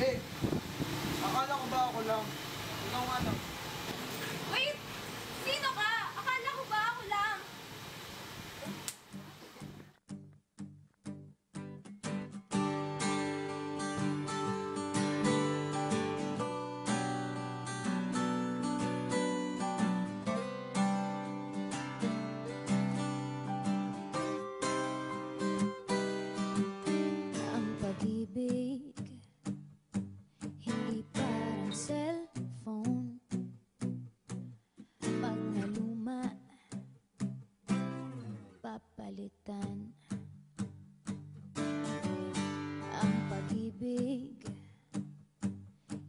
Babe, akala ko ba ako lang? Ikaw nga lang. Wait! Sino ka? Akala ko ba ako lang? Ang pag-ibig hindi parang cellphone. Pag naluma, papalitan. Ang pag-ibig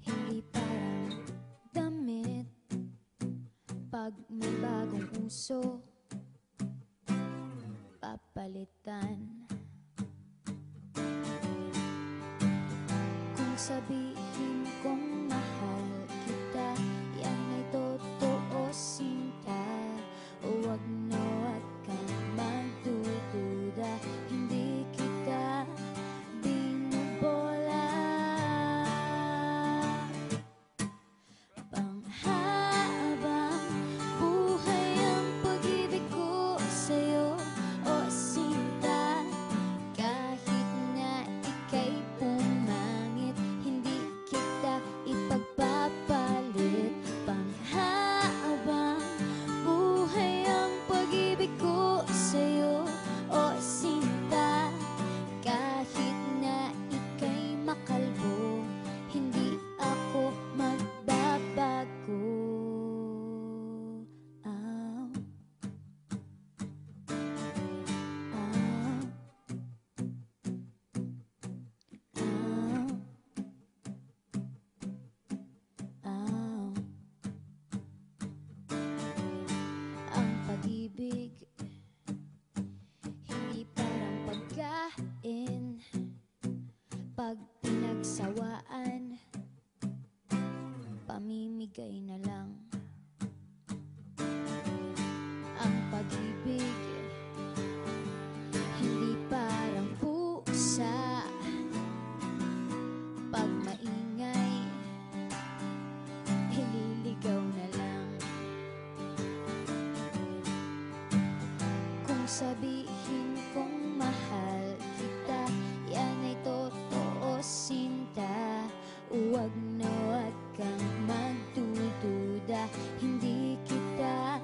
hindi parang damit. Pag may bagong uso, papalitan. Kung sabihin kong mahal kita, yan ay totoo, sinta. Huwag na huwag kang magdududa, hindi kita binubola. Panghabang buhay ang pag-ibig ko sa'yo, o sinta. Kahit na ika'y pumangit, hindi kita ipagpapalit. Panghabang buhay ang pag-ibig ko sa'yo, o sinta. Kahit na ika'y makalbo, hindi ako magbabago. Ow. Ow. Ow. Ow. Ang pag-ibig hindi parang pagkain. Pag pinagsawaan, pamimigay na lang. Ang pag-ibig hindi parang pusa. Pag maingay, hililigaw na lang. Kung sabihin kong mahal kita, yan ay totoo, sinta. Huwag na huwag kang magdududa, hindi kita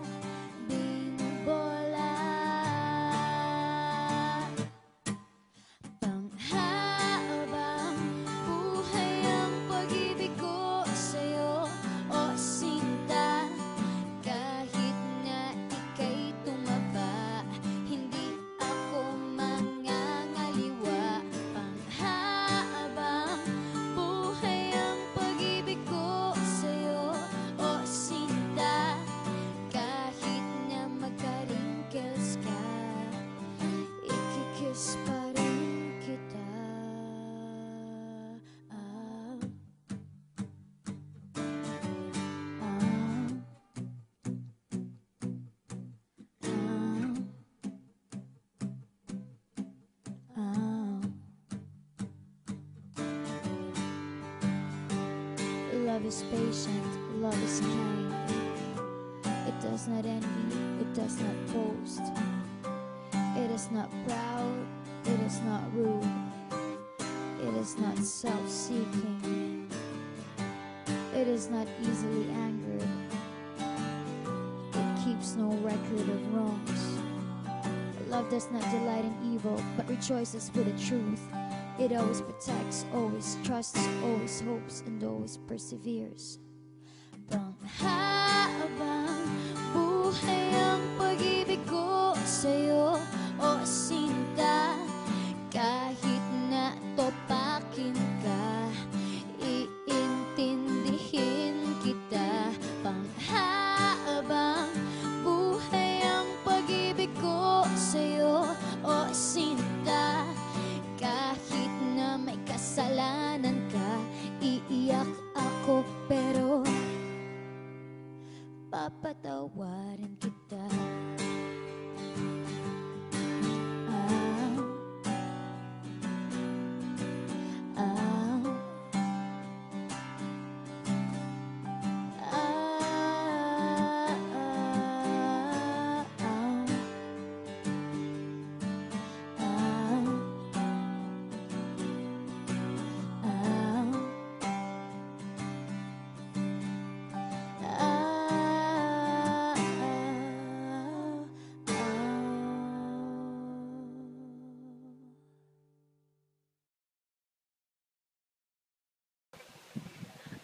binubola. Panghabang buhay ang pag-ibig ko sa'yo, o sinta. Kahit na ika'y tumaba, hindi ako mangangaliwa. Panghabang buhay ang pag-ibig ko sa'yo, o sinta. Kahit na magka-wrinkles ka, ikikiss pa rin kita. Ah. Ah. Ah. Love is patient, love is kind. It does not envy, it does not boast. It is not proud, it is not rude. It is not self-seeking. It is not easily angered. It keeps no record of wrongs. Love does not delight in evil, but rejoices with the truth. It always protects, always trusts, always hopes, and always perseveres. Panghabang buhay ang pag-ibig ko sa'yo, o sinta. Kahit na topakin ka, iintindihin kita. Panghabang buhay ang pag-ibig ko sa'yo, o sinta. Kahit na may kasalanan ka, iiyak ako pero papatawarin kita. Ah. Ah.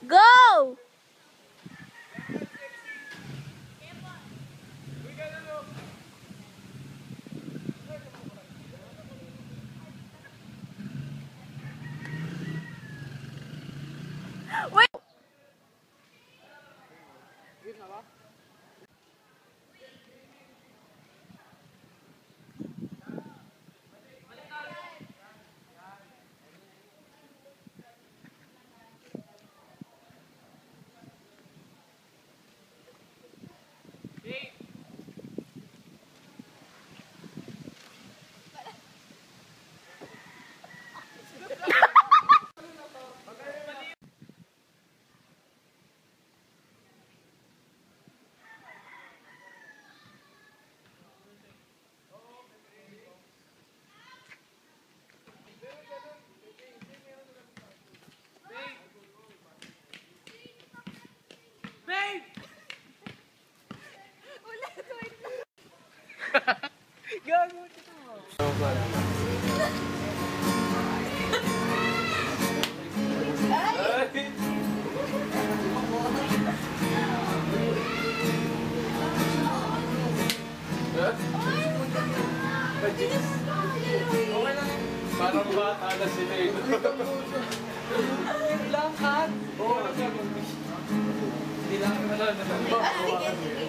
Go! Wait! Parang bata na sila eh. Lang, kat. Oo. Hindi lang ka na lang.